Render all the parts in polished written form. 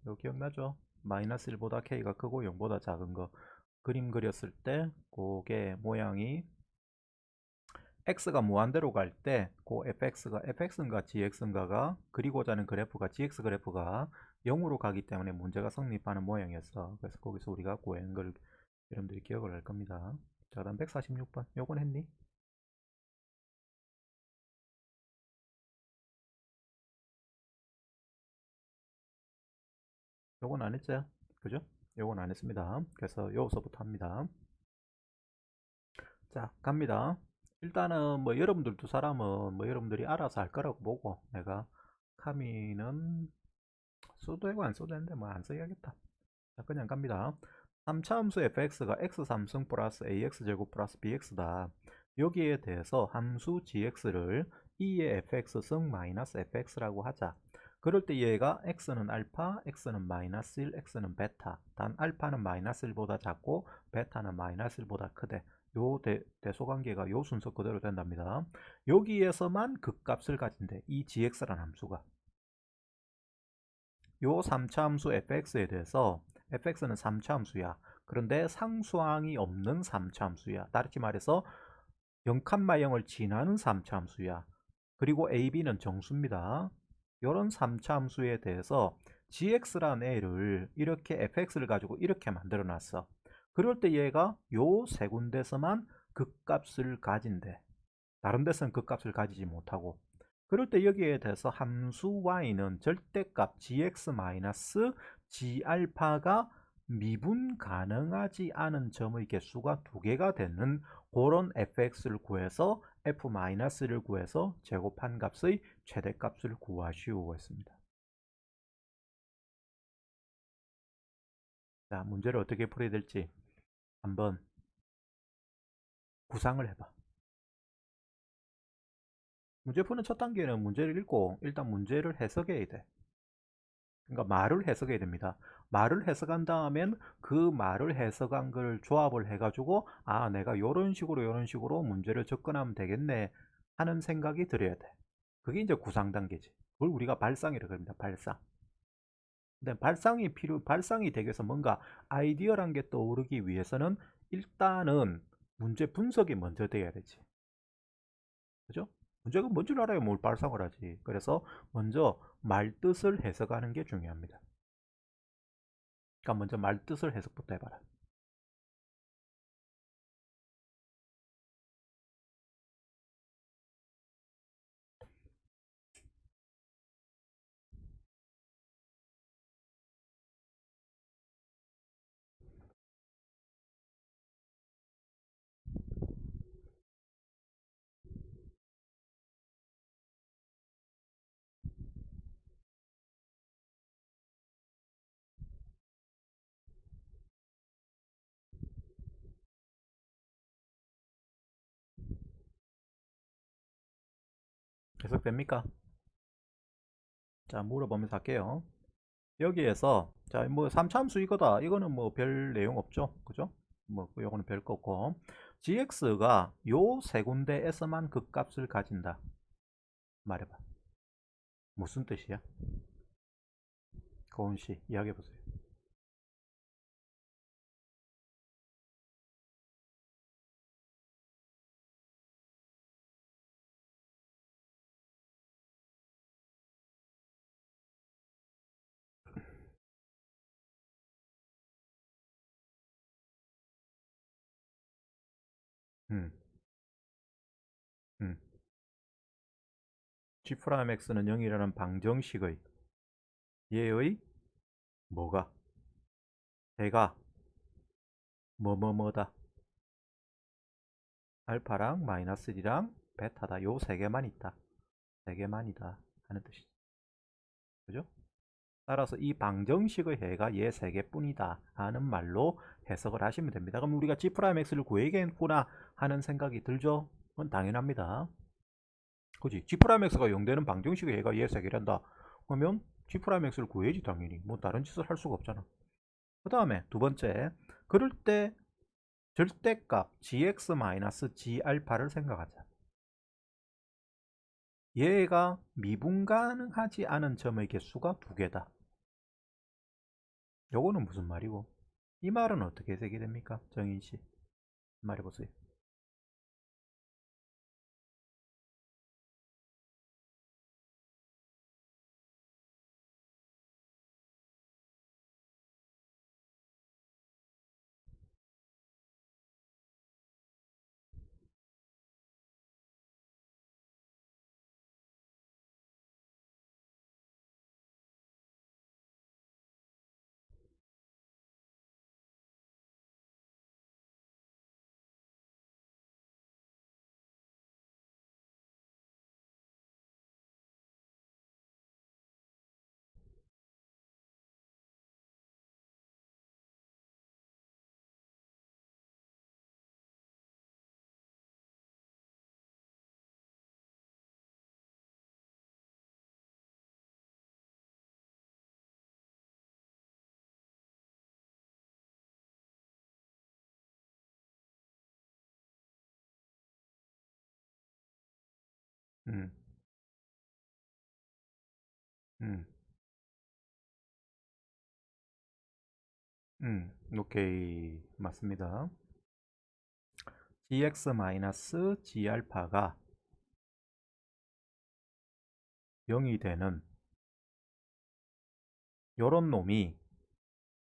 이거 기억나죠? 마이너스 1보다 K가 크고 0보다 작은 거. 그림 그렸을 때 그게 모양이 x가 무한대로 갈 때 그 fx인가 gx인가가 그리고자 하는 그래프가 gx 그래프가 0으로 가기 때문에 문제가 성립하는 모양이었어. 그래서 거기서 우리가 구한 걸 여러분들이 기억을 할 겁니다. 자, 다음 146번. 요건 했니? 요건 안 했죠? 그죠? 요건 안 했습니다. 그래서 여기서부터 합니다. 자, 갑니다. 일단은 뭐 여러분들 두 사람은 뭐 여러분들이 알아서 할 거라고 보고 내가 카미는 써도 되고 안 써도 되는데 뭐 안 써야겠다. 자, 그냥 갑니다. 3차 함수 fx가 x3승 플러스 ax제곱 플러스 bx다. 여기에 대해서 함수 gx를 2의 fx승 마이너스 fx라고 하자. 그럴 때 얘가 x는 알파, x는 마이너스 1, x는 베타. 단 알파는 마이너스 1보다 작고 베타는 마이너스 1보다 크대. 요 대소관계가 요 순서 그대로 된답니다. 여기에서만 극값을 가진대. 이 gx라는 함수가. 요 3차 함수 fx에 대해서 fx는 3차 함수야. 그런데 상수항이 없는 3차 함수야. 다르게 말해서 0,0을 지나는 3차 함수야. 그리고 ab는 정수입니다. 이런 3차 함수에 대해서 gx라는 애를 이렇게 fx를 가지고 이렇게 만들어 놨어. 그럴 때 얘가 요 세 군데서만 극값을 가진대. 다른 데서는 극값을 가지지 못하고. 그럴 때 여기에 대해서 함수 y는 절대값 gx-g알파가 미분 가능하지 않은 점의 개수가 두 개가 되는 그런 fx를 구해서 f-를 구해서 제곱한 값의 최대값을 구하시오 했습니다. 자, 문제를 어떻게 풀어야 될지 한번 구상을 해봐. 문제 푸는 첫 단계는 문제를 읽고 일단 문제를 해석해야 돼. 그러니까 말을 해석해야 됩니다. 말을 해석한 다음엔 그 말을 해석한 걸 조합을 해가지고 아 내가 이런 식으로 문제를 접근하면 되겠네 하는 생각이 들어야 돼. 그게 이제 구상 단계지. 그걸 우리가 발상이라고 합니다. 발상. 근데 발상이 되기 위해서 뭔가 아이디어란 게 떠오르기 위해서는 일단은 문제 분석이 먼저 돼야 되지. 그죠? 문제가 뭔지를 알아야 뭘 발상을 하지. 그래서 먼저 말뜻을 해석하는 게 중요합니다. 그러니까 먼저 말뜻을 해석부터 해봐라. 해석됩니까? 자, 물어보면서 할게요. 여기에서 자, 뭐 3차함수 이거다. 이거는 뭐 별 내용 없죠. 그죠? 뭐 요거는 별 거 없고. gx가 요 세 군데에서만 극값을 가진다. 말해봐. 무슨 뜻이야? 고은 씨, 이야기해 보세요. 음, 음. G'X는 0이라는 방정식의 얘의 뭐가? 대가 뭐뭐뭐다. 알파랑 마이너스 1이랑 베타다. 요 세 개만 있다. 세 개만이다. 하는 뜻이죠. 그죠? 따라서 이 방정식의 해가 얘 세 개뿐이다 하는 말로 해석을 하시면 됩니다. 그럼 우리가 G'X를 구해야겠구나 하는 생각이 들죠? 그건 당연합니다. 그지? G'X가 0되는 방정식의 해가 얘 세 개란다. 그러면 G'X를 구해야지 당연히. 뭐 다른 짓을 할 수가 없잖아. 그 다음에 두 번째, 그럴 때 절대값 gx-g알파를 생각하자. 얘가 미분 가능하지 않은 점의 개수가 두 개다. 요거는 무슨 말이고? 이 말은 어떻게 해석이 됩니까? 정인씨 말해보세요. 음, 음, 오케이. 맞습니다. gx-g알파가 0이 되는 요런 놈이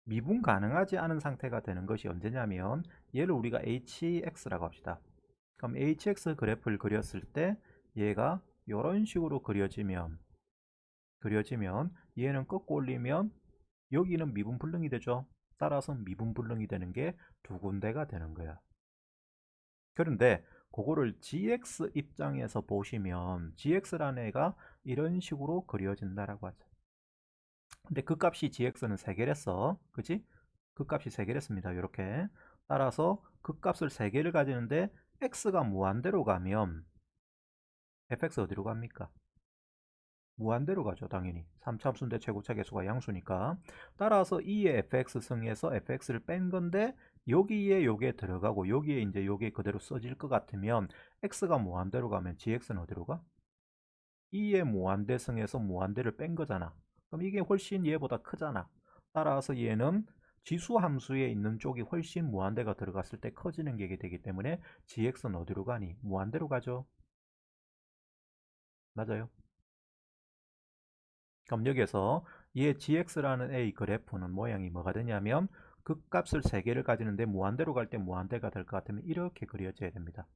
미분 가능하지 않은 상태가 되는 것이 언제냐면 얘를 우리가 hx라고 합시다. 그럼 hx 그래프를 그렸을 때 얘가 이런 식으로 그려지면 얘는 꺾고 올리면 여기는 미분불능이 되죠. 따라서 미분불능이 되는 게 두 군데가 되는 거야. 그런데 그거를 gx 입장에서 보시면 gx라는 애가 이런 식으로 그려진다라고 하죠. 근데 그 값이 gx는 3개랬어. 그치? 그 값이 3개랬습니다. 이렇게. 따라서 그 값을 3개를 가지는데 x가 무한대로 가면 fx 어디로 갑니까? 무한대로 가죠. 당연히. 3차함수인데 최고차 계수가 양수니까. 따라서 2의 fx 승에서 fx를 뺀 건데 여기에 요게 들어가고 여기에 이제 요게 그대로 써질 것 같으면 x가 무한대로 가면 gx는 어디로 가? 2의 무한대 승에서 무한대를 뺀 거잖아. 그럼 이게 훨씬 얘보다 크잖아. 따라서 얘는 지수 함수에 있는 쪽이 훨씬 무한대가 들어갔을 때 커지는 게 되기 때문에 gx는 어디로 가니? 무한대로 가죠. 맞아요. 그럼 여기에서 얘 gx라는 a 그래프는 모양이 뭐가 되냐면 극값을 3개를 가지는데 무한대로 갈 때 무한대가 될 것 같으면 이렇게 그려져야 됩니다.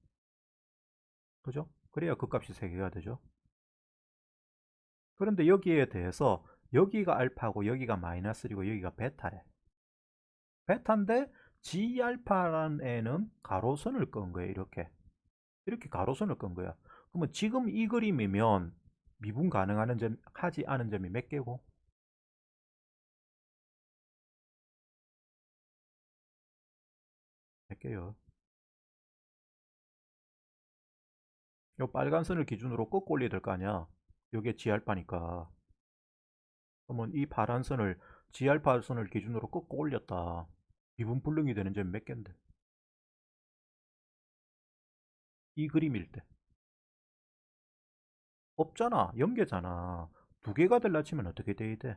그죠? 그래야 극값이 3개가 되죠. 그런데 여기에 대해서 여기가 알파고 여기가 마이너스이고 여기가 베타래. 베타인데 G알파라는 애는 가로선을 끈 거예요. 이렇게 가로선을 끈 거야. 그러면 지금 이 그림이면 미분 가능하는 점 하지 않은 점이 몇 개고? 몇 개요? 요 빨간 선을 기준으로 꺾고 올려야 될 거 아니야. 요게 G알파니까. 그러면 이 파란 선을 G알파 선을 기준으로 꺾고 올렸다. 미분 불능이 되는 점이 몇 개인데? 이 그림일 때. 없잖아. 연계잖아. 두 개가 될라 치면 어떻게 돼야 돼?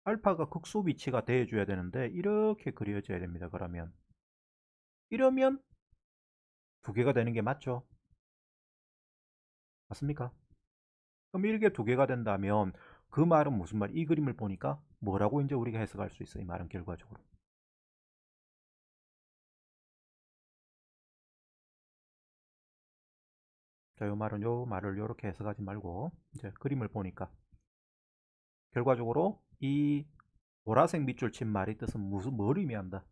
알파가 극소 위치가 돼줘야 되는데 이렇게 그려져야 됩니다. 그러면 이러면 두 개가 되는 게 맞죠? 맞습니까? 그럼 이렇게 두 개가 된다면 그 말은 무슨 말? 이 그림을 보니까 뭐라고 이제 우리가 해석할 수 있어? 이 말은 결과적으로. 자, 요 말을 요렇게 해석하지 말고 이제 그림을 보니까 결과적으로 이 보라색 밑줄 친 말의 뜻은 무슨 뭘 의미한다?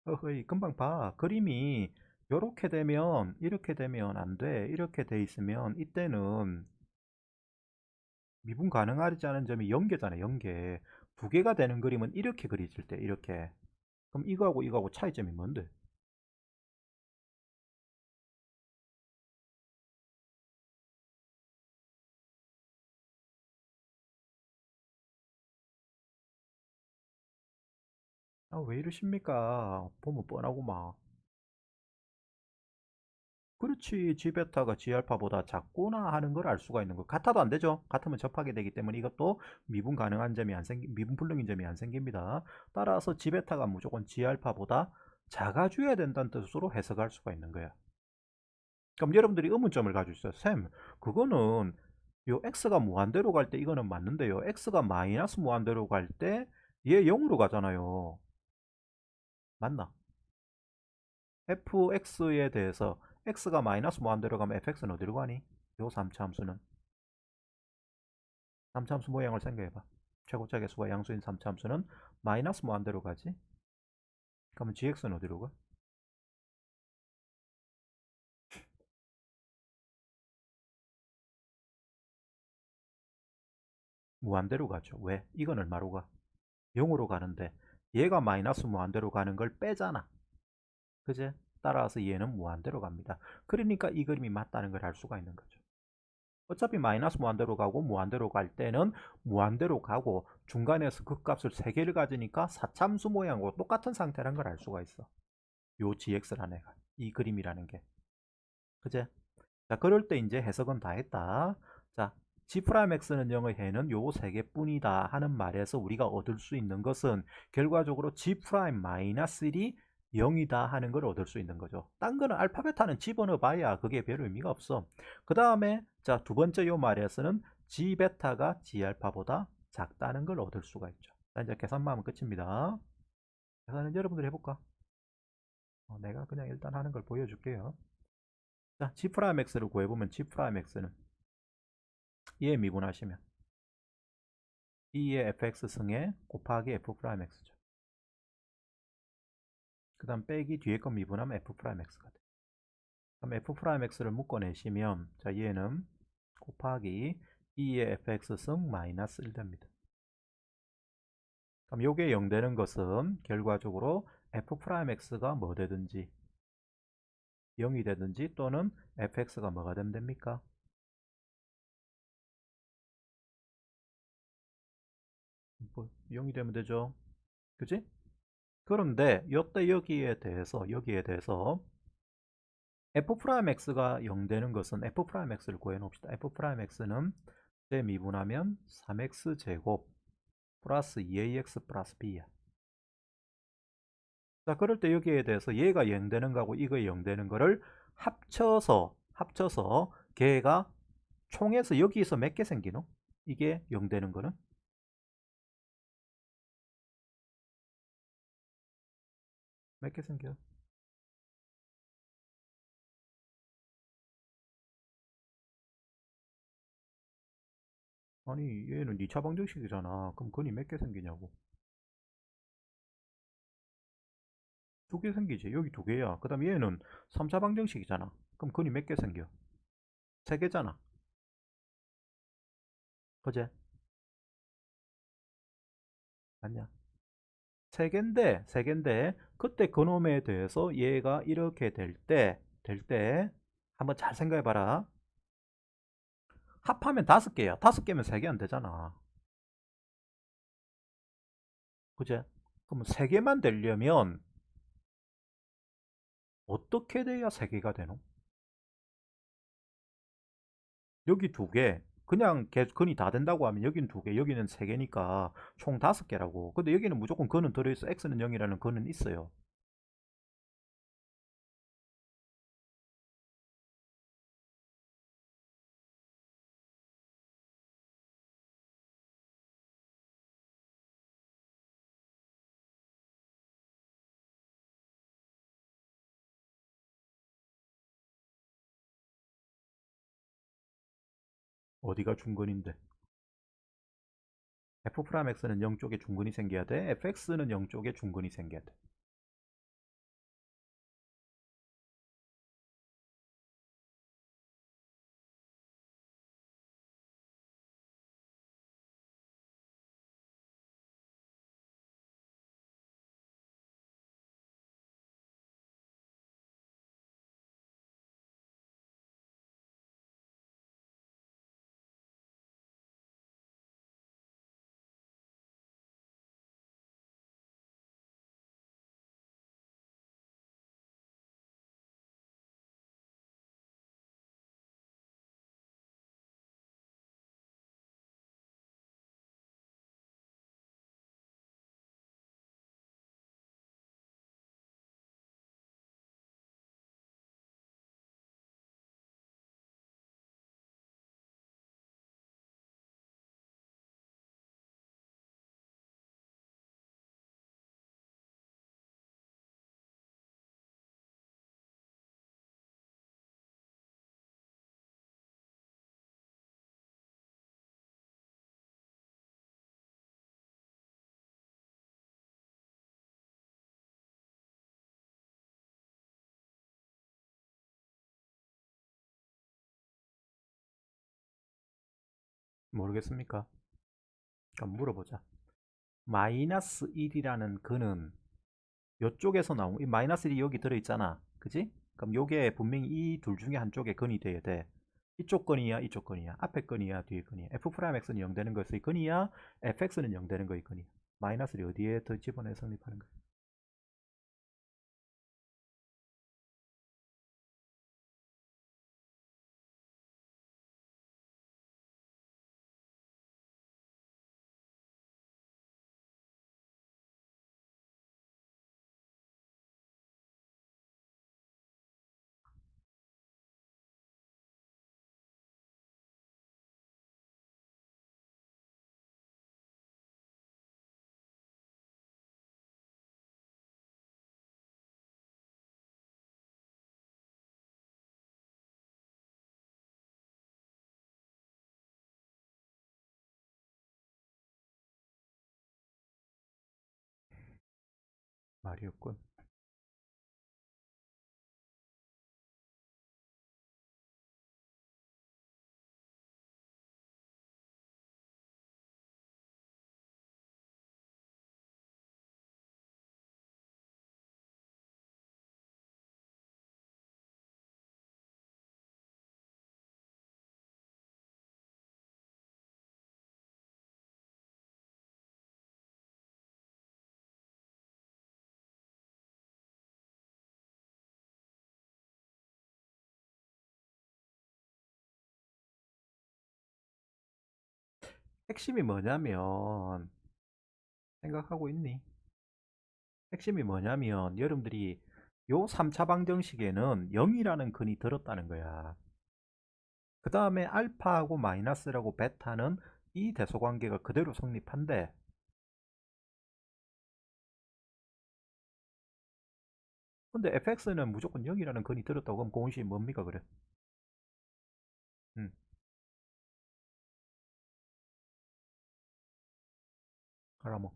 어허이 금방 봐. 그림이 요렇게 되면 이렇게 되면 안 돼. 이렇게 돼 있으면 이때는 미분 가능하지 않은 점이 연계잖아. 연계. 두 개가 되는 그림은 이렇게 그려질 때 이렇게. 그럼 이거하고 차이점이 뭔데? 아, 왜 이러십니까? 보면 뻔하고 막. 그렇지. G베타가 G알파보다 작구나 하는 걸 알 수가 있는 거. 같아도 안 되죠. 같으면 접하게 되기 때문에 이것도 미분 가능한 점이 미분 불능인 점이 안 생깁니다. 따라서 G베타가 무조건 G알파보다 작아줘야 된다는 뜻으로 해석할 수가 있는 거야. 그럼 여러분들이 의문점을 가지고 있어요. 쌤, 그거는 요 x가 무한대로 갈 때 이거는 맞는데요. x가 마이너스 무한대로 갈 때 얘 0으로 가잖아요. 맞나? fx에 대해서 x가 마이너스 무한대로 가면 fx는 어디로 가니? 요 3차 함수는 3차 함수 모양을 생각해봐. 최고차 계수가 양수인 3차 함수는 마이너스 무한대로 가지. 그러면 gx는 어디로 가? 무한대로 가죠. 왜? 이건 얼마로 가? 0으로 가는데 얘가 마이너스 무한대로 가는 걸 빼잖아. 그제? 따라서 얘는 무한대로 갑니다. 그러니까 이 그림이 맞다는 걸 알 수가 있는 거죠. 어차피 마이너스 무한대로 가고 무한대로 갈 때는 무한대로 가고 중간에서 극값을 3개를 가지니까 사참수 모양으로 똑같은 상태라는 걸 알 수가 있어. 요 gx라는 애가. 이 그림이라는 게. 그제? 자, 그럴 때 이제 해석은 다 했다. 자, G'X는 0의 해는 요 3개뿐이다 하는 말에서 우리가 얻을 수 있는 것은 결과적으로 G'-1이 0이다 하는 걸 얻을 수 있는 거죠. 딴 거는 알파벳하는 집어넣어 봐야 그게 별 의미가 없어. 그 다음에 자, 두 번째 요 말에서는 G베타가 G알파보다 작다는 걸 얻을 수가 있죠. 자, 이제 계산만 하면 끝입니다. 계산은 여러분들이 해볼까? 내가 그냥 일단 하는 걸 보여줄게요. 자, G'X를 구해보면 G'X는 얘 미분하시면 2의 fx 승에 곱하기 f'x죠. 그 다음 빼기 뒤에 거 미분하면 f'x가 돼. 그럼 f'x를 묶어내시면 자 얘는 곱하기 2의 fx 승 마이너스 1 됩니다. 그럼 요게 0 되는 것은 결과적으로 f'x가 뭐 되든지 0이 되든지 또는 fx가 뭐가 되면 됩니까? 뭐 0이 되면 되죠. 그지? 그런데 요때 여기에 대해서 f'x가 0 되는 것은 f'x를 구해놓읍시다. f'x는 미분하면 3x제곱 플러스 2ax 플러스 b야. 자, 그럴 때 여기에 대해서 얘가 0 되는 거하고 이거 0 되는 거를 합쳐서 걔가 총해서 여기서 몇 개 생기노? 이게 0 되는 거는? 몇 개 생겨? 아니 얘는 2차 방정식이잖아. 그럼 근이 몇 개 생기냐고. 2개 생기지. 여기 2개야. 그 다음 얘는 3차 방정식이잖아. 그럼 근이 몇 개 생겨? 3개잖아. 그제? 맞냐? 세 개인데 그때 그놈에 대해서 얘가 이렇게 될 때 한번 잘 생각해 봐라. 합하면 5개야. 5개면 3개 안 되잖아. 그제? 그럼 3개만 되려면 어떻게 돼야 3개가 되노? 여기 2개. 그냥 근이 다 된다고 하면 여기는 2개, 여기는 3개니까 총 5개라고. 근데 여기는 무조건 근은 들어있어. x는 0이라는 근은 있어요. 어디가 중근인데? f'x는 0쪽에 중근이 생겨야 돼. fx는 0쪽에 중근이 생겨야 돼. 모르겠습니까? 그럼 물어보자. 마이너스 1이라는 근은 이쪽에서 나온 이 마이너스 1이 여기 들어있잖아. 그지? 그럼 요게 분명히 이 둘 중에 한쪽에 근이 돼야 돼. 이쪽 근이야, 이쪽 근이야. 앞에 근이야, 뒤에 근이야. f'x는 0 되는 것의 근이야, fx는 0 되는 거의 근이야. 마이너스를 어디에 더 집어내 성립하는 거야? 말이 없군. 핵심이 뭐냐면, 생각하고 있니? 핵심이 뭐냐면, 여러분들이 요 3차 방정식에는 0이라는 근이 들었다는 거야. 그 다음에 알파하고 마이너스라고 베타는 이 대소관계가 그대로 성립한대. 근데 fx는 무조건 0이라는 근이 들었다고 하면 공식이 뭡니까 그래? 음, 알아 뭐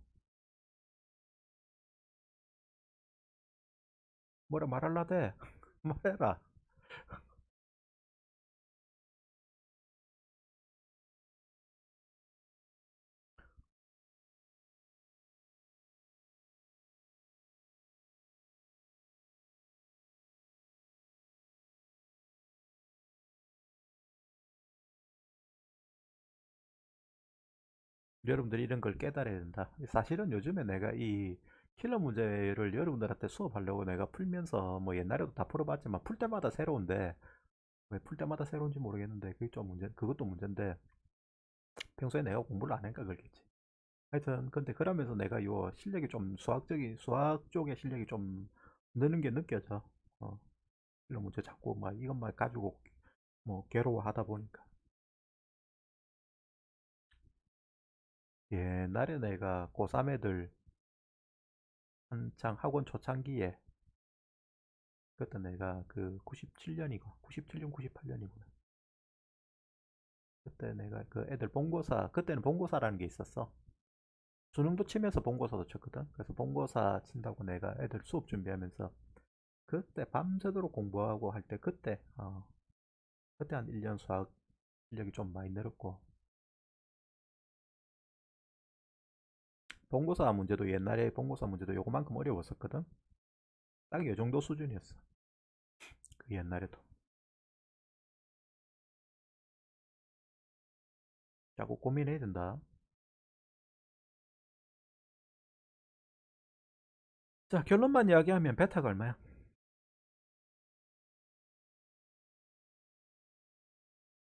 뭐라 말할라 돼? 말해라. 여러분들이 이런 걸 깨달아야 된다. 사실은 요즘에 내가 이 킬러 문제를 여러분들한테 수업하려고 내가 풀면서 뭐 옛날에도 다 풀어봤지만 풀 때마다 새로운데 왜 풀 때마다 새로운지 모르겠는데 그게 좀 문제, 그것도 문제인데 평소에 내가 공부를 안 하니까 그렇겠지. 하여튼 근데 그러면서 내가 요 실력이 좀 수학적인 수학 쪽의 실력이 좀 느는 게 느껴져. 어, 킬러 문제 자꾸 막 이것만 가지고 뭐 괴로워하다 보니까 옛날에 내가 고3 애들 한창 학원 초창기에 그때 내가 그 97년이고 97년 98년이구나. 그때 내가 그 애들 본고사 그때는 본고사라는 게 있었어. 수능도 치면서 본고사도 쳤거든. 그래서 본고사 친다고 내가 애들 수업 준비하면서 그때 밤새도록 공부하고 할 때 그때 한 1년 수학 실력이 좀 많이 늘었고 본고사 문제도 옛날에 본고사 문제도 요거만큼 어려웠었거든. 딱 이 정도 수준이었어. 그 옛날에도. 자꾸 고민해야 된다. 자, 결론만 이야기하면 베타가 얼마야?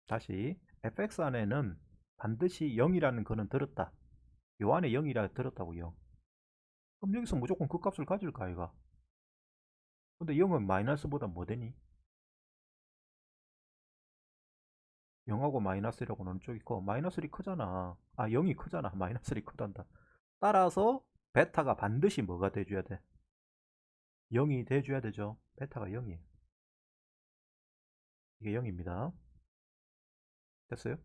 다시 fx 안에는 반드시 0이라는 거는 들었다. 요 안에 0이라 들었다고 0. 그럼 여기서 무조건 그 값을 가질까 아이가? 근데 0은 마이너스보다 뭐 되니? 0하고 마이너스라고는 어느 쪽이 커? 마이너스 1이 크잖아. 아 0이 크잖아. 마이너스 1이 크단다. 따라서 베타가 반드시 뭐가 돼줘야 돼? 0이 돼줘야 되죠. 베타가 0이에요. 이게 0입니다. 됐어요?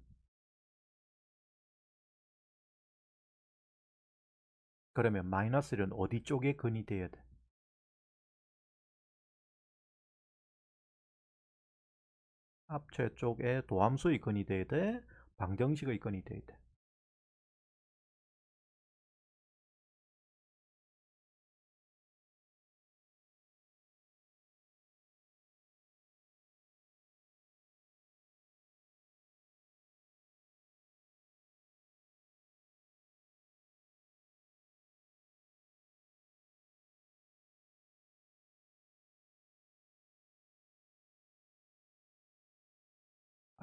그러면 마이너스 1은 어디 쪽에 근이 돼야 돼? 합체 쪽에 도함수의 근이 돼야 돼? 방정식의 근이 돼야 돼.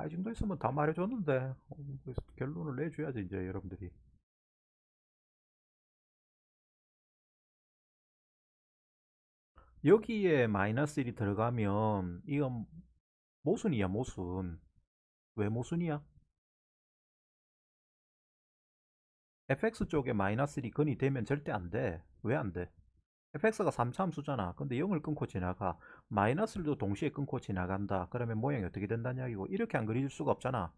이 정도 있으면 다 말해줬는데 그래서 결론을 내줘야지 이제 여러분들이. 여기에 마이너스 1이 들어가면 이건 모순이야 모순. 왜 모순이야? fx 쪽에 마이너스 1이 근이 되면 절대 안 돼. 왜 안 돼? fx가 3차함수잖아. 근데 0을 끊고 지나가. 마이너스를 동시에 끊고 지나간다. 그러면 모양이 어떻게 된다는 이야기고, 이렇게 안 그려질 수가 없잖아.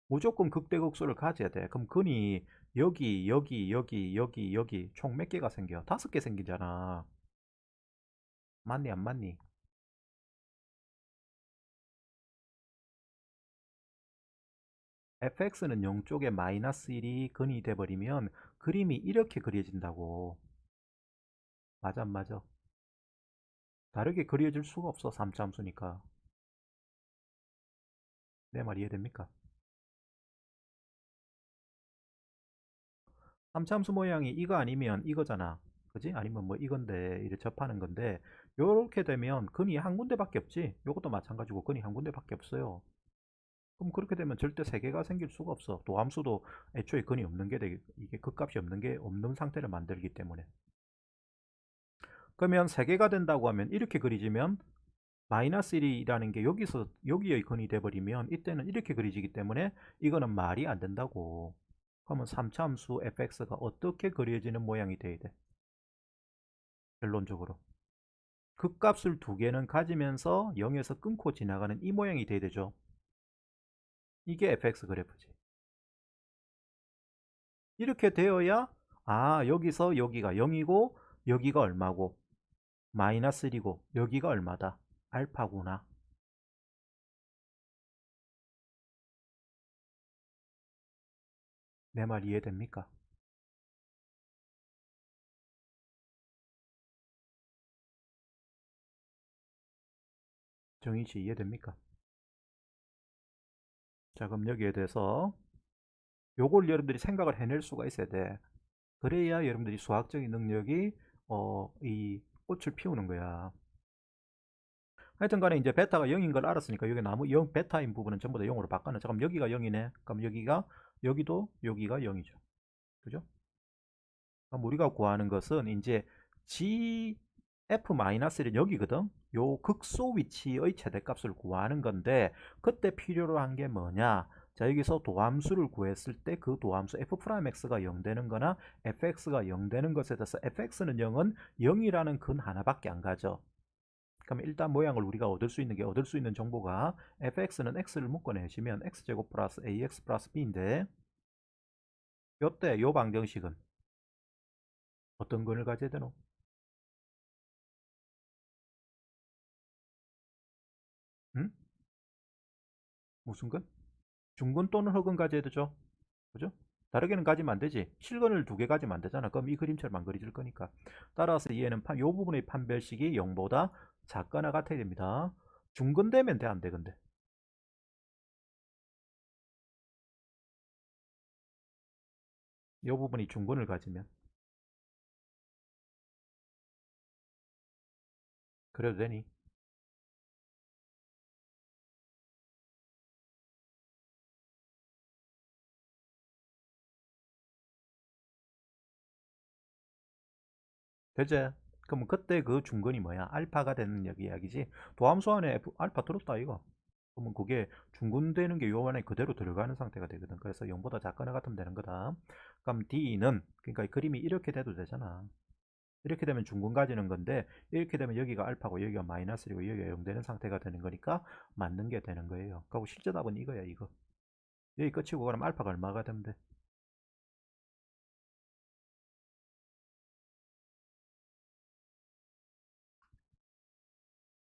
무조건 극대극소를 가져야 돼. 그럼 근이 여기 여기 여기 여기 여기 총 몇 개가 생겨? 5개 생기잖아. 맞니 안 맞니? fx는 0 쪽에 마이너스 1이 근이 돼버리면 그림이 이렇게 그려진다고. 맞아 안 맞아? 다르게 그려질 수가 없어. 3차 함수니까. 내 말 이해됩니까? 3차 함수 모양이 이거 아니면 이거잖아. 그지? 아니면 뭐 이건데 이렇게 접하는 건데, 요렇게 되면 근이 한 군데밖에 없지. 요것도 마찬가지고 근이 한 군데밖에 없어요. 그럼 그렇게 되면 절대 세 개가 생길 수가 없어. 도함수도 애초에 근이 없는 게 되게, 이게 극값이 없는 게 없는 상태를 만들기 때문에. 그러면 세 개가 된다고 하면 이렇게 그리지면 마이너스 1이라는 게 여기서 여기의 근이 돼버리면 이때는 이렇게 그리지기 때문에 이거는 말이 안 된다고. 그러면 3차 함수 fx가 어떻게 그려지는 모양이 돼야 돼? 결론적으로 극값을 두 개는 가지면서 0에서 끊고 지나가는 이 모양이 돼야 되죠. 이게 fx 그래프지. 이렇게 되어야 여기서 여기가 0이고 여기가 얼마고 마이너스 1이고 여기가 얼마다? 알파구나. 내 말 이해됩니까? 정희씨 이해됩니까? 자, 그럼 여기에 대해서 요걸 여러분들이 생각을 해낼 수가 있어야 돼. 그래야 여러분들이 수학적인 능력이 이 꽃을 피우는 거야. 하여튼 간에 이제 베타가 0인 걸 알았으니까 여기 나무 0 베타인 부분은 전부 다 0으로 바꿔놓자. 그럼 여기가 0이네. 그럼 여기도 여기가 0이죠. 그죠? 그럼 우리가 구하는 것은 이제 gf-1은 여기거든. 요 극소 위치의 최대값을 구하는 건데, 그때 필요로 한 게 뭐냐? 자, 여기서 도함수를 구했을 때 그 도함수 f'x가 0 되는 거나 fx가 0 되는 것에 대해서 fx는 0은 0이라는 근 하나밖에 안 가져. 그럼 일단 모양을 우리가 얻을 수 있는 정보가 fx는 x를 묶어내시면 x제곱 플러스 ax 플러스 b인데, 요때 요 방정식은 어떤 근을 가져야 되노? 응? 무슨 근? 중근 또는 흑은 가져야 되죠. 그죠? 다르게는 가지면 안 되지. 실근을 두 개 가지면 안 되잖아. 그럼 이 그림처럼 안 그려질 거니까. 따라서 얘는 이 부분의 판별식이 0보다 작거나 같아야 됩니다. 중근 되면 돼, 안 돼, 근데? 이 부분이 중근을 가지면. 그래도 되니? 되지? 그러면 그때 그 중근이 뭐야? 알파가 되는 여기 이야기지. 도함수 안에 알파 들었다 이거. 그러면 그게 중근되는 게 요 안에 그대로 들어가는 상태가 되거든. 그래서 0보다 작거나 같으면 되는 거다. 그럼 D는 그러니까 그림이 이렇게 돼도 되잖아. 이렇게 되면 중근 가지는 건데, 이렇게 되면 여기가 알파고 여기가 마이너스이고 여기가 0 되는 상태가 되는 거니까 맞는 게 되는 거예요. 그리고 실제 답은 이거야 이거. 여기 끝이고 그럼 알파가 얼마가 되면 돼?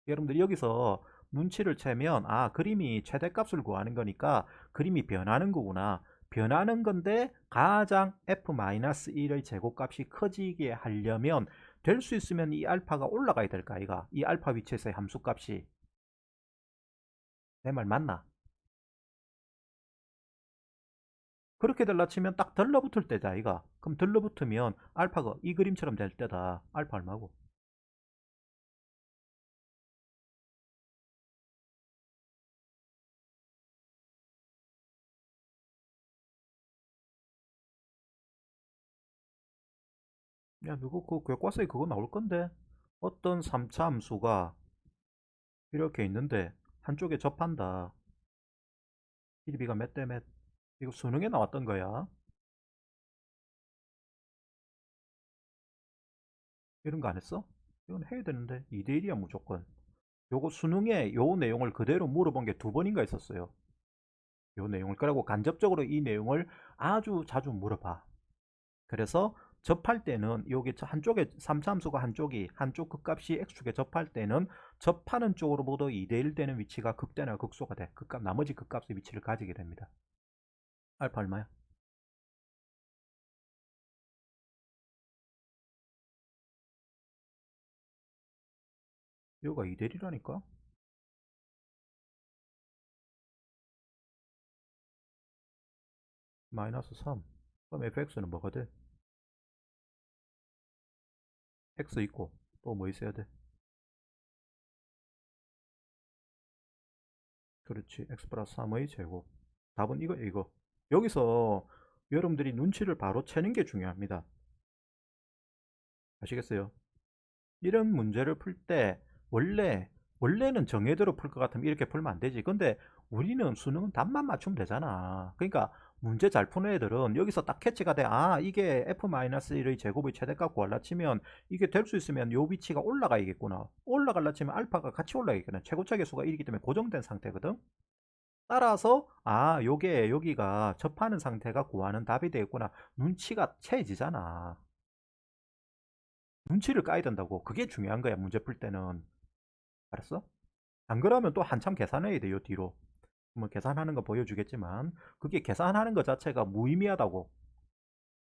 여러분들이 여기서 눈치를 채면 아 그림이 최대값을 구하는 거니까 그림이 변하는 거구나. 변하는 건데 가장 f-1의 제곱값이 커지게 하려면 될 수 있으면 이 알파가 올라가야 될까 아이가? 이 알파 위치에서의 함수값이. 내 말 맞나? 그렇게 될라 치면 딱 들러붙을 때다 아이가. 그럼 들러붙으면 알파가 이 그림처럼 될 때다. 알파 얼마고? 야 누구 그 교과서에 그거 나올 건데 어떤 3차 함수가 이렇게 있는데 한쪽에 접한다. 길이가 몇 대 몇. 이거 수능에 나왔던 거야. 이런 거 안 했어? 이건 해야 되는데 2대1이야 무조건. 요거 수능에 요 내용을 그대로 물어본 게 2번인가 있었어요. 요 내용을. 그러고 간접적으로 이 내용을 아주 자주 물어봐. 그래서 접할 때는 여기 한쪽에 3차 함수가 한쪽 극값이 x축에 접할 때는 접하는 쪽으로 모두 2대1 되는 위치가 극대나 극소가 돼. 극값, 나머지 극값의 위치를 가지게 됩니다. 알파 얼마야? 여기가 2대1이라니까? 마이너스 3. 그럼 fx는 뭐가 돼? x 있고 또 뭐 있어야 돼? 그렇지. x 플러스 3의 제곱. 답은 이거. 여기서 여러분들이 눈치를 바로 채는 게 중요합니다. 아시겠어요? 이런 문제를 풀 때 원래는 정해대로 풀 것 같으면 이렇게 풀면 안 되지. 근데 우리는 수능은 답만 맞추면 되잖아. 그러니까 문제 잘 푸는 애들은 여기서 딱 캐치가 돼. 아, 이게 f-1의 제곱의 최대값 구하려 치면 이게 될 수 있으면 요 위치가 올라가야겠구나. 올라가려 치면 알파가 같이 올라가야겠구나. 최고차 계수가 1이기 때문에 고정된 상태거든. 따라서 아, 요게 여기가 접하는 상태가 구하는 답이 되겠구나. 눈치가 채지잖아. 눈치를 까야 된다고. 그게 중요한 거야, 문제 풀 때는. 알았어? 안 그러면 또 한참 계산해야 돼요, 뒤로. 뭐 계산하는 거 보여주겠지만, 그게 계산하는 것 자체가 무의미하다고.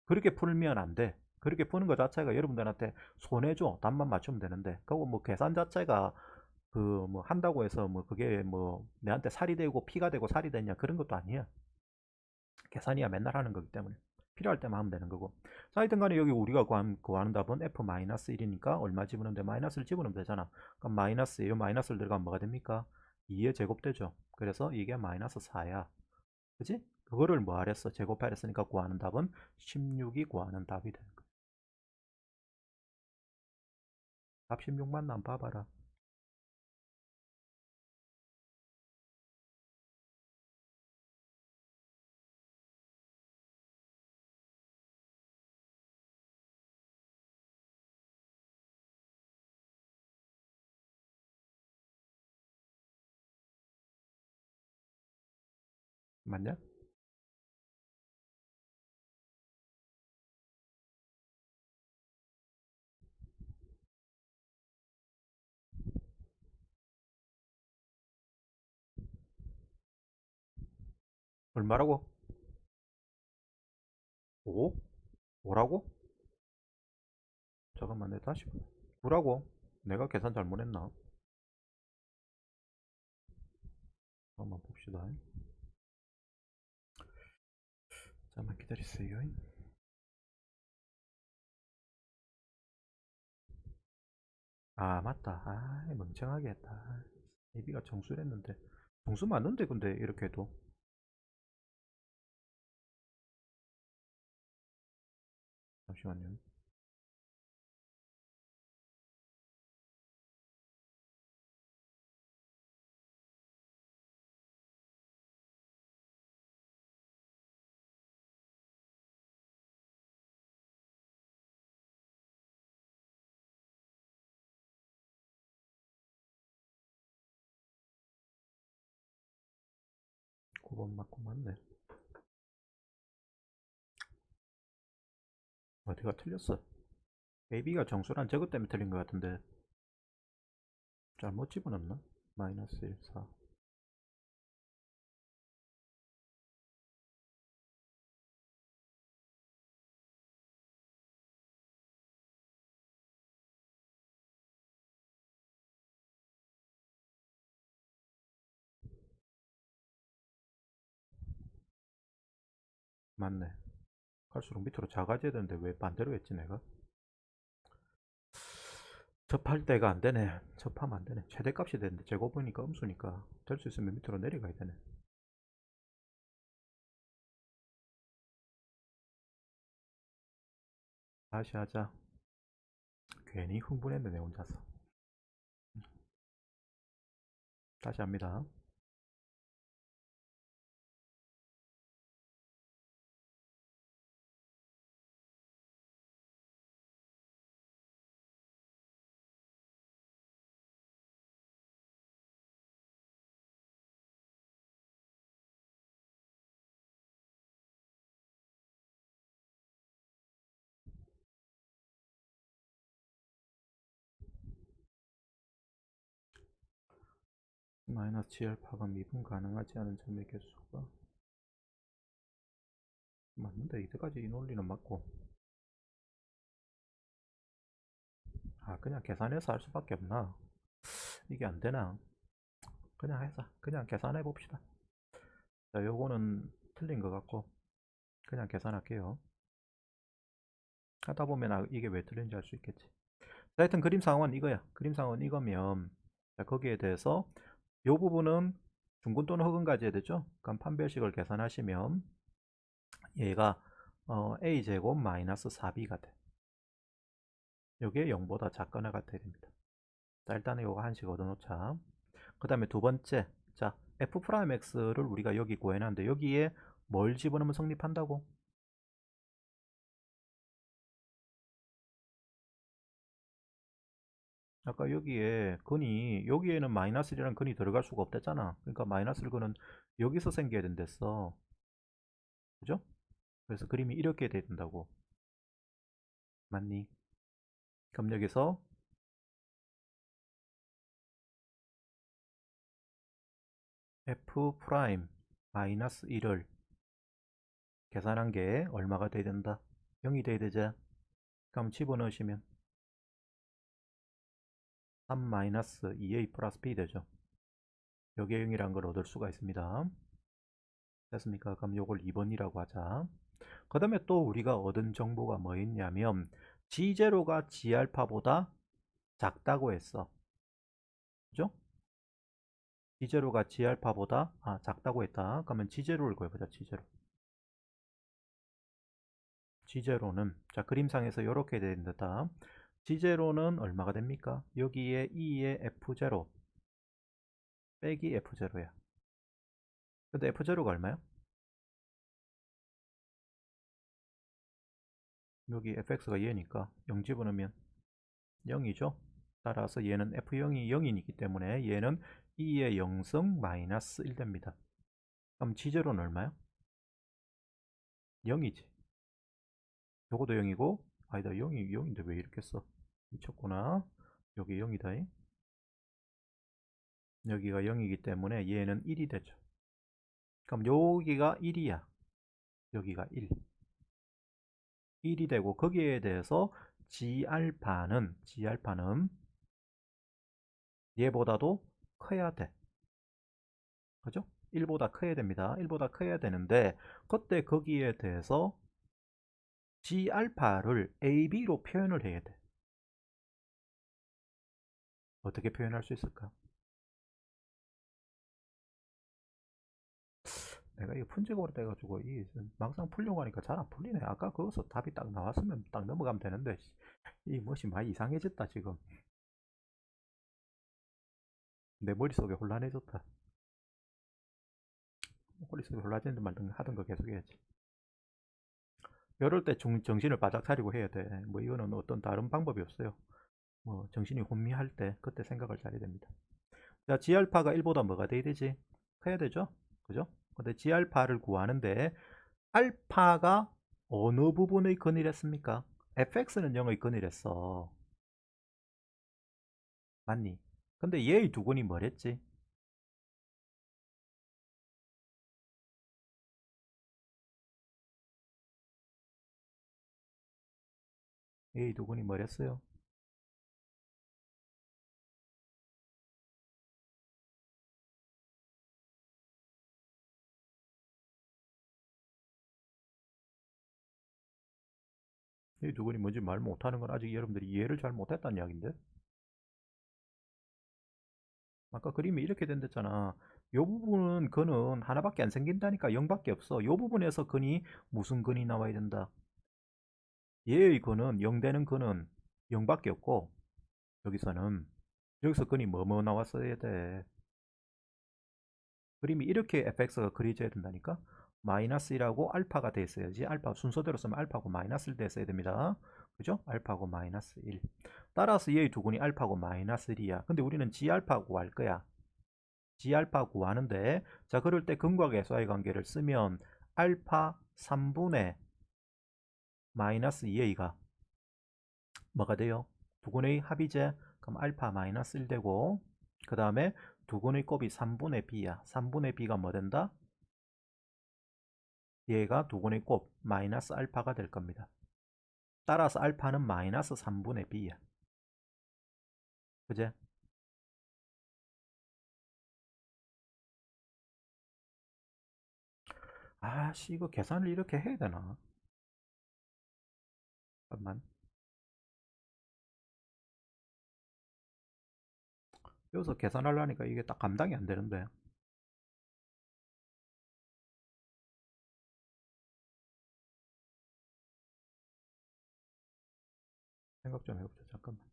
그렇게 풀면 안 돼. 그렇게 푸는 것 자체가 여러분들한테 손해줘. 답만 맞추면 되는데. 그거 뭐 계산 자체가 그 뭐 한다고 해서 뭐 그게 뭐 내한테 살이 되고 피가 되고 살이 되냐 그런 것도 아니야. 계산이야 맨날 하는 거기 때문에. 필요할 때만 하면 되는 거고. 자, 하여튼 간에 여기 우리가 구하는 답은 f-1이니까 얼마 집어넣으면 돼? 마이너스를 집어넣으면 되잖아. 그럼 마이너스, 이 마이너스를 들어가면 뭐가 됩니까? 2의 제곱 되죠. 그래서 이게 마이너스 4야. 그지? 그거를 뭐 하랬어? 제곱하랬으니까 구하는 답은 16이 구하는 답이 되는 거야. 답 16만 난 봐봐라. 맞냐? 얼마라고? 5? 5라고? 잠깐만, 내가 다시 9라고? 내가 계산 잘못했나? 한번 봅시다. 잠깐만 기다리세요. 아 맞다. 아 멍청하게 했다. AB가 정수를 했는데 정수 맞는데 근데 이렇게 해도. 잠시만요. 9번 맞고 맞네. 어디가 틀렸어? AB가 정수란 저것 때문에 틀린 것 같은데 잘못 집어넣나? 마이너스 1, 4. 맞네. 갈수록 밑으로 작아져야 되는데 왜 반대로 했지 내가? 접할 때가 안 되네. 접하면 안 되네. 최대값이 되는데 제곱이니까 음수니까 될 수 있으면 밑으로 내려가야 되네. 다시 하자. 괜히 흥분했네 내 혼자서. 다시 합니다. 마이너스 G알파가 미분 가능하지 않은 점의 개수가 맞는데 이때까지 이 논리는 맞고. 아 그냥 계산해서 할 수밖에 없나? 이게 안 되나? 그냥 해서 그냥 계산해 봅시다. 자 요거는 틀린 것 같고 그냥 계산할게요. 하다 보면 아, 이게 왜 틀린지 알 수 있겠지. 자, 하여튼 그림 상황은 이거야. 그림 상황은 이거면 자, 거기에 대해서 요 부분은 중근 또는 흑은 가져야 되죠. 그럼 판별식을 계산하시면 얘가 a제곱 마이너스 4b가 돼. 요게 0보다 작거나 같아야 됩니다. 자, 일단은 요거 한식 얻어놓자. 그 다음에 두 번째, 자 f'x를 우리가 여기 구해놨는데 여기에 뭘 집어넣으면 성립한다고? 아까 여기에 근이 여기에는 마이너스 1이라는 근이 들어갈 수가 없댔잖아. 그러니까 마이너스 1근은 여기서 생겨야 된댔어. 그죠? 그래서 그림이 이렇게 돼야 된다고. 맞니? 그럼 여기서 f 프라임 마이너스 1을 계산한 게 얼마가 돼야 된다? 0이 돼야 되죠? 그럼 집어넣으시면 3 마이너스 2a 플러스 b 되죠. 여기에 0이란 걸 얻을 수가 있습니다. 됐습니까? 그럼 요걸 2번이라고 하자. 그 다음에 또 우리가 얻은 정보가 뭐 있냐면 G0가 G알파보다 작다고 했어. 그죠? G0가 G알파보다 작다고 했다. 그러면 G0를 구해보자. G0. G0는 자 그림상에서 이렇게 된다. G0는 얼마가 됩니까? 여기에 2의 F0 빼기 F0야. 근데 F0가 얼마야? 여기 fx가 얘니까 0 집어넣으면 0이죠. 따라서 얘는 f0이 0이기 때문에 얘는 2의 0승 마이너스 1 됩니다. 그럼 G0는 얼마야? 0이지. 요것도 0이고 아니다 0이 0인데 왜 이렇게 써? 미쳤구나. 여기 0이다. 여기가 0이기 때문에 얘는 1이 되죠. 그럼 여기가 1이야. 여기가 1. 1이 되고 거기에 대해서 G알파는 얘보다도 커야 돼. 그죠? 1보다 커야 됩니다. 1보다 커야 되는데 그때 거기에 대해서 G알파를 AB로 표현을 해야 돼. 어떻게 표현할 수 있을까? 내가 이거 푼지고로 돼가지고 이 막상 풀려고 하니까 잘 안 풀리네. 아까 거기서 답이 딱 나왔으면 딱 넘어가면 되는데 이 멋이 많이 이상해졌다 지금. 내 머릿속에 혼란해졌다. 머릿속에 혼란해지는 말 하던 거 계속해야지. 이럴 때 정신을 바짝 차리고 해야 돼. 뭐 이거는 어떤 다른 방법이 없어요. 뭐 정신이 혼미할 때 그때 생각을 잘해야 됩니다. 자, G알파가 1보다 뭐가 돼야 되지? 커야 되죠? 그죠? 근데 G알파를 구하는데 알파가 어느 부분의 근이랬습니까? fx는 0의 근이랬어. 맞니? 근데 얘의 두 근이 뭐랬지? A 두근이 뭐랬어요? A 두근이 뭔지 말 못하는 건 아직 여러분들이 이해를 잘 못했다는 이야기인데, 아까 그림이 이렇게 된댔잖아. 요 부분은 근은 하나밖에 안 생긴다니까. 0밖에 없어. 요 부분에서 근이 무슨 근이 나와야 된다. 얘의 근은 0 되는 근은 0밖에 없고, 여기서는 여기서 근이 뭐뭐 나왔어야 돼. 그림이 이렇게 fx가 그려져야 된다니까. 마이너스 1하고 알파가 돼 있어야지. 알파 순서대로 쓰면 알파고 마이너스 1 됐어야 됩니다. 그죠? 알파고 마이너스 1. 따라서 얘의 두근이 알파고 마이너스 1이야. 근데 우리는 g알파 구할 거야. g알파 구하는데, 자, 그럴 때 근과 계수의 관계를 쓰면 알파 3분의 마이너스 2a가 뭐가 돼요? 두근의 합이제. 그럼 알파 마이너스 1 되고, 그 다음에 두근의 곱이 3분의 b야. 3분의 b가 뭐 된다? 얘가 두근의 곱 마이너스 알파가 될 겁니다. 따라서 알파는 마이너스 3분의 b야. 그제? 아씨, 이거 계산을 이렇게 해야 되나? 잠깐만. 여기서 계산하려니까 이게 딱 감당이 안 되는데. 생각 좀 해보자. 잠깐만.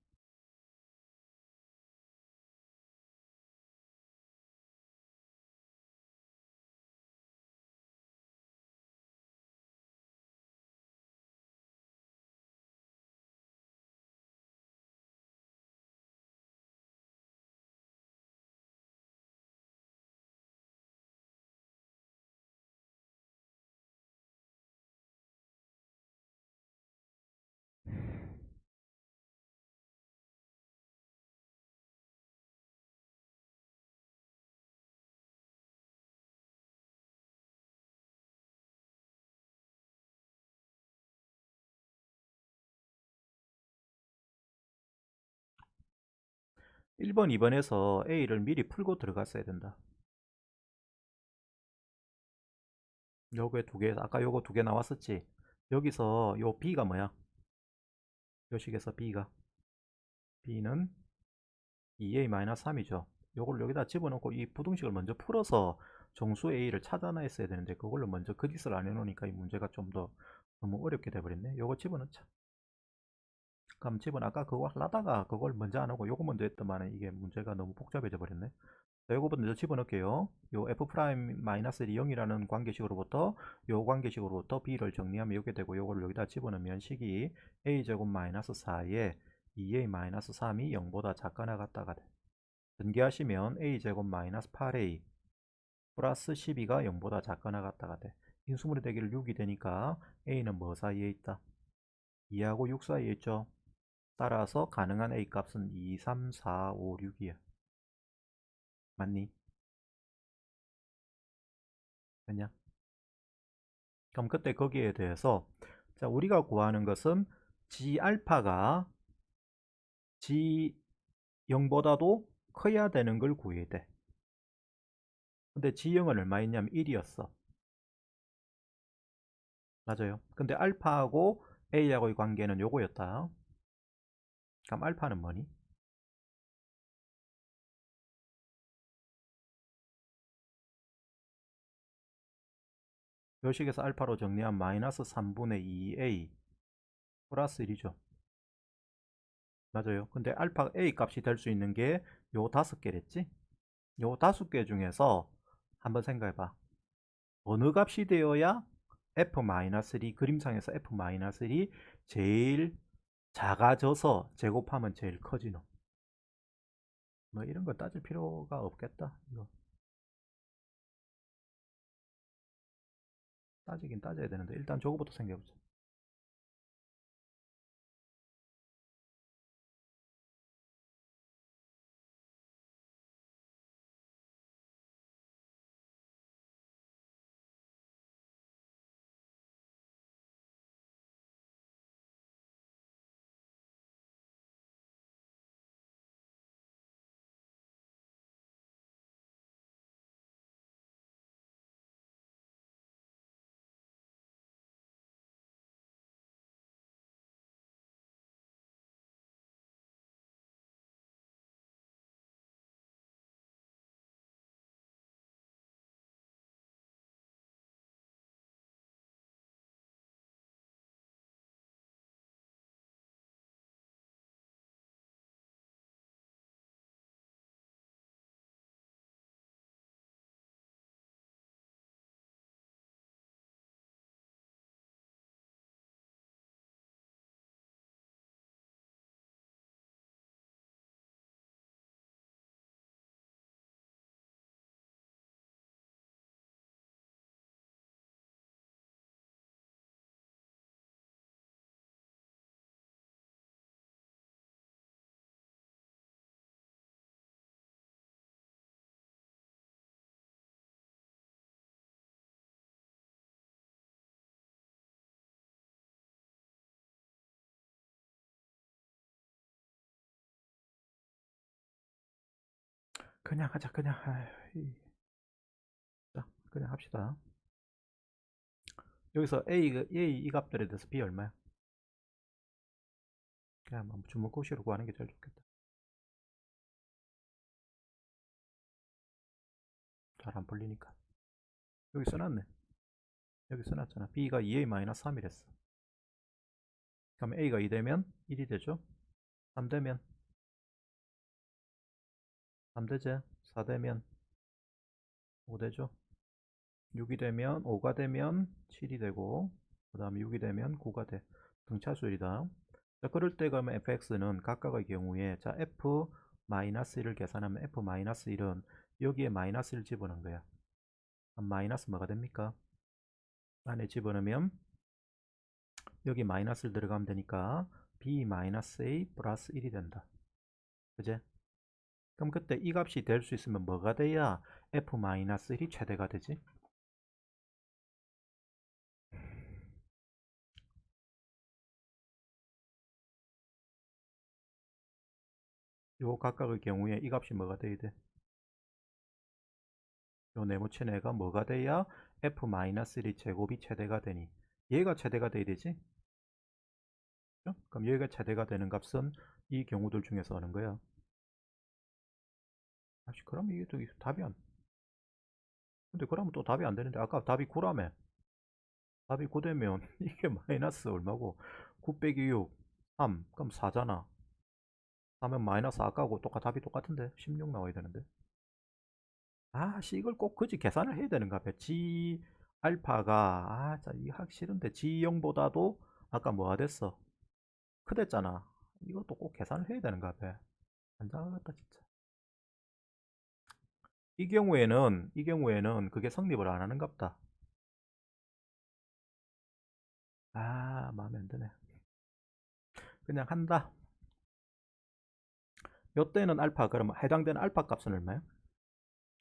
1번, 2번에서 A를 미리 풀고 들어갔어야 된다. 요거에 두 개, 아까 요거 두 개 나왔었지? 여기서 요 B가 뭐야? 요 식에서 B는 2A-3이죠. 요걸 여기다 집어넣고 이 부등식을 먼저 풀어서 정수 A를 찾아냈어야 되는데, 그걸로 먼저 그짓을 안 해놓으니까 이 문제가 좀 더 너무 어렵게 돼버렸네. 요거 집어넣자. 그럼 아까 그거 하다가 그걸 먼저 안 하고 요거 먼저 했더만 이게 문제가 너무 복잡해져 버렸네. 자, 요거 먼저 집어넣을게요. 요 f'-1이 0이라는 관계식으로부터 요 관계식으로부터 b를 정리하면 이게 되고, 요걸 여기다 집어넣으면 식이 a제곱 마이너스 4에 2a-3이 0보다 작거나 같다가 돼. 전개하시면 a제곱 마이너스 8a 플러스 12가 0보다 작거나 같다가 돼. 인수분해 대기를 6이 되니까 a는 뭐 사이에 있다? 2하고 6 사이에 있죠. 따라서 가능한 A 값은 2, 3, 4, 5, 6이야. 맞니? 맞냐? 그럼 그때 거기에 대해서, 자, 우리가 구하는 것은 G 알파가 G 0보다도 커야 되는 걸 구해야 돼. 근데 G 0은 얼마였냐면 1이었어. 맞아요. 근데 알파하고 A하고의 관계는 요거였다. 그럼 알파는 뭐니? 요 식에서 알파로 정리한 마이너스 3분의 2A 플러스 1이죠. 맞아요. 근데 알파 A 값이 될 수 있는 게 요 5개랬지? 요 5개 중에서 한번 생각해봐. 어느 값이 되어야 F-1 그림상에서 F-1이 제일 작아져서 제곱하면 제일 커지노? 뭐 이런 거 따질 필요가 없겠다. 이거 따지긴 따져야 되는데 일단 저거부터 생각해보자. 그냥 하자 그냥. 자, 그냥 합시다. 여기서 A 이 값들에 대해서 B 얼마야? 그냥 뭐 주먹구시로 구하는 게 제일 좋겠다. 잘 안 풀리니까. 여기 써놨네. 여기 써놨잖아. B가 2A-3이랬어. 그럼 A가 2 되면 1이 되죠. 3 되면 3 되죠. 4 되면 5 되죠. 6이 되면 5가 되면 7이 되고, 그 다음에 6이 되면 9가 돼. 등차수열이다. 자, 그럴 때 그러면 fx는 각각의 경우에, 자, f-1을 계산하면 f-1은 여기에 마이너스 1 집어넣은 거야. 마이너스 뭐가 됩니까? 안에 집어넣으면 여기 마이너스를 들어가면 되니까 b-a 플러스 1이 된다. 그제? 그럼 그때 이 값이 될 수 있으면 뭐가 돼야 f-1이 최대가 되지? 요 각각의 경우에 이 값이 뭐가 돼야 돼? 요 네모친 애가 뭐가 돼야 f-1의 제곱이 최대가 되니? 얘가 최대가 돼야 되지? 그죠? 그럼 얘가 최대가 되는 값은 이 경우들 중에서 어느 거야? 그럼 이게 또 답이 안. 근데 그러면 또 답이 안 되는데 아까 답이 9라며. 답이 9 되면 이게 마이너스 얼마고? 9 빼기 6, 3. 그럼 4잖아. 4면 마이너스 아까고 답이 똑같은데 16 나와야 되는데. 이걸 꼭 그지 계산을 해야 되는가 봐. G 알파가 자, 이 하기 싫은데 G0보다도 아까 뭐가 됐어? 크댔잖아. 이것도 꼭 계산을 해야 되는가 봐. 안장하겠다 진짜. 이 경우에는 그게 성립을 안 하는갑다. 마음에 안 드네. 그냥 한다. 요때는 알파, 그러면 해당되는 알파 값은 얼마야?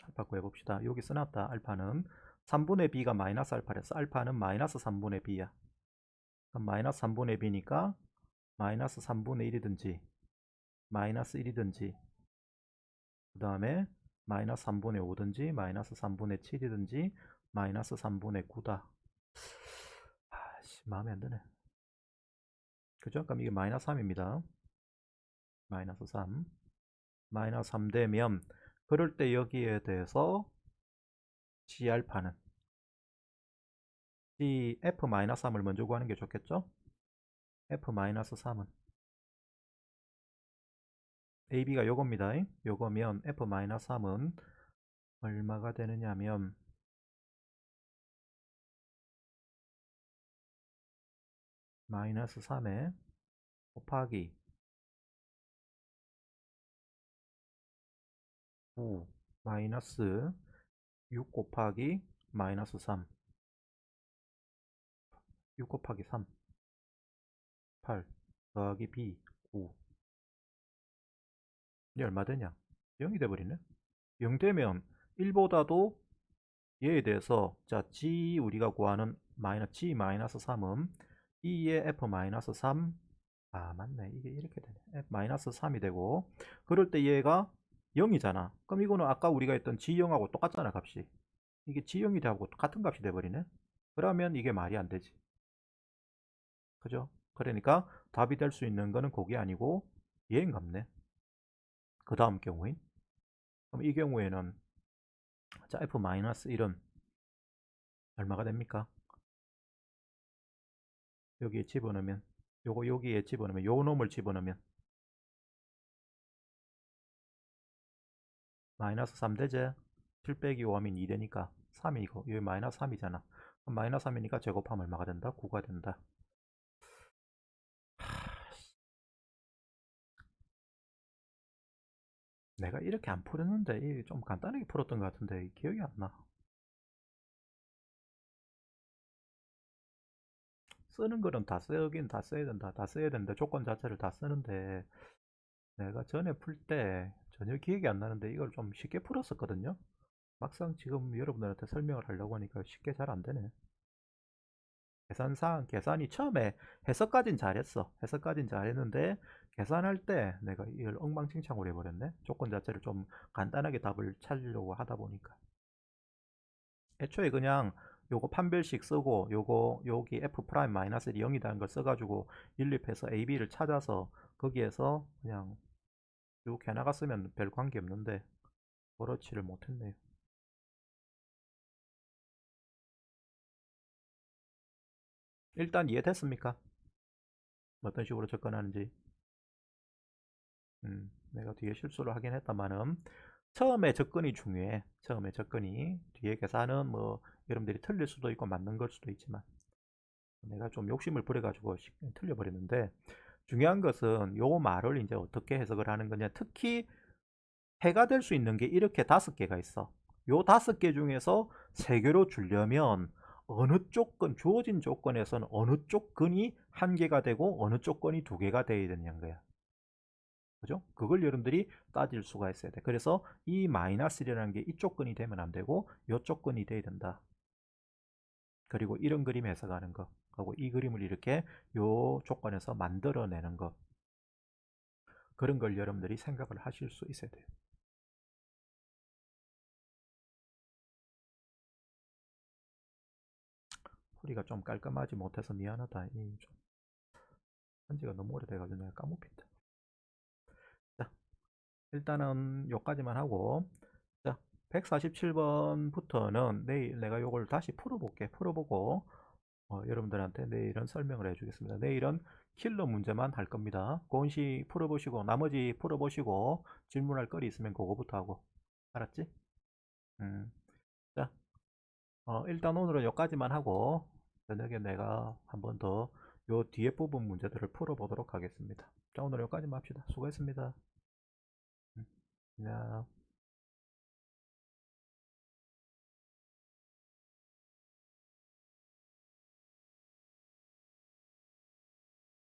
알파 구해봅시다. 여기 써놨다. 알파는 3분의 b가 마이너스 알파랬어. 알파는 마이너스 3분의 b야. 그럼 마이너스 3분의 b니까 마이너스 3분의 1이든지 마이너스 1이든지, 그 다음에 마이너스 3분의 5든지 마이너스 3분의 7이든지 마이너스 3분의 9다. 마음에 안 드네. 그죠? 그럼 이게 마이너스 3입니다. 마이너스 3. 마이너스 3 되면 그럴 때 여기에 대해서 G알파는 F-3을 먼저 구하는 게 좋겠죠? F-3은 AB가 요겁니다. 요거면 F-3은 얼마가 되느냐면 마이너스 3에 곱하기 9 마이너스 6 곱하기 마이너스 3, 6 곱하기 3 8 더하기 B 9. 이게 얼마 되냐? 0이 돼버리네. 0 되면 1보다도 얘에 대해서, 자, G 우리가 구하는 G 마이너스 3은 2의 F 마이너스 3, 맞네. 이게 이렇게 되네. F 마이너스 3이 되고, 그럴 때 얘가 0이잖아. 그럼 이거는 아까 우리가 했던 G0하고 똑같잖아, 값이. 이게 G0이 되고 같은 값이 돼버리네. 그러면 이게 말이 안 되지. 그죠? 그러니까 답이 될 수 있는 거는 그게 아니고 얘인 값네. 그 다음 경우인. 그럼 이 경우에는, 자, F-1은 얼마가 됩니까? 여기에 집어넣으면, 요거 여기에 집어넣으면, 요 놈을 집어넣으면 마이너스 3 되지? 7 빼기 5 하면 2 되니까 3이고, 여기 마이너스 3이잖아. 그럼 마이너스 3이니까 제곱하면 얼마가 된다? 9가 된다. 내가 이렇게 안 풀었는데, 이게 좀 간단하게 풀었던 것 같은데 기억이 안 나. 쓰는 거는 다 쓰긴 다 써야 된다. 다 써야 된다. 조건 자체를 다 쓰는데 내가 전에 풀 때 전혀 기억이 안 나는데 이걸 좀 쉽게 풀었었거든요. 막상 지금 여러분들한테 설명을 하려고 하니까 쉽게 잘 안 되네. 계산이 처음에 해석까진 잘했어. 해석까진 잘했는데 계산할 때 내가 이걸 엉망진창으로 해버렸네. 조건 자체를 좀 간단하게 답을 찾으려고 하다 보니까. 애초에 그냥 요거 판별식 쓰고 요거 여기 f 프라임 마이너스 0이라는 걸 써가지고 연립해서 a, b를 찾아서 거기에서 그냥 쭉 해나갔으면 별 관계 없는데 그렇지를 못했네요. 일단 이해됐습니까? 어떤 식으로 접근하는지. 내가 뒤에 실수를 하긴 했다마는 처음에 접근이 중요해. 처음에 접근이. 뒤에 계산은 뭐 여러분들이 틀릴 수도 있고 맞는 걸 수도 있지만 내가 좀 욕심을 부려가지고 틀려버렸는데, 중요한 것은 요 말을 이제 어떻게 해석을 하는 거냐. 특히 해가 될 수 있는 게 이렇게 5개가 있어. 요 5개 중에서 3개로 주려면 어느 조건, 주어진 조건에서는 어느 조건이 1개가 되고 어느 조건이 2개가 돼야 되는 거야. 그죠? 그걸 여러분들이 따질 수가 있어야 돼. 그래서 이 마이너스 1이라는 게 이 조건이 되면 안 되고 이 조건이 돼야 된다. 그리고 이런 그림 해석하는 거 하고 이 그림을 이렇게 요 조건에서 만들어내는 거, 그런 걸 여러분들이 생각을 하실 수 있어야 돼요. 풀이가 좀 깔끔하지 못해서 미안하다. 좀 한지가 너무 오래돼가지고 내가 까먹겠다. 자, 일단은 요까지만 하고, 자, 147번부터는 내일 내가 요걸 다시 풀어볼게. 풀어보고 여러분들한테 내일은 설명을 해주겠습니다. 내일은 킬러 문제만 할 겁니다. 고은씨 풀어보시고 나머지 풀어보시고 질문할 거리 있으면 그거부터 하고. 알았지? 음. 자, 일단 오늘은 여기까지만 하고 저녁에 내가 한 번 더 요 뒤에 부분 문제들을 풀어보도록 하겠습니다. 자, 오늘 여기까지만 합시다. 수고했습니다. 안녕.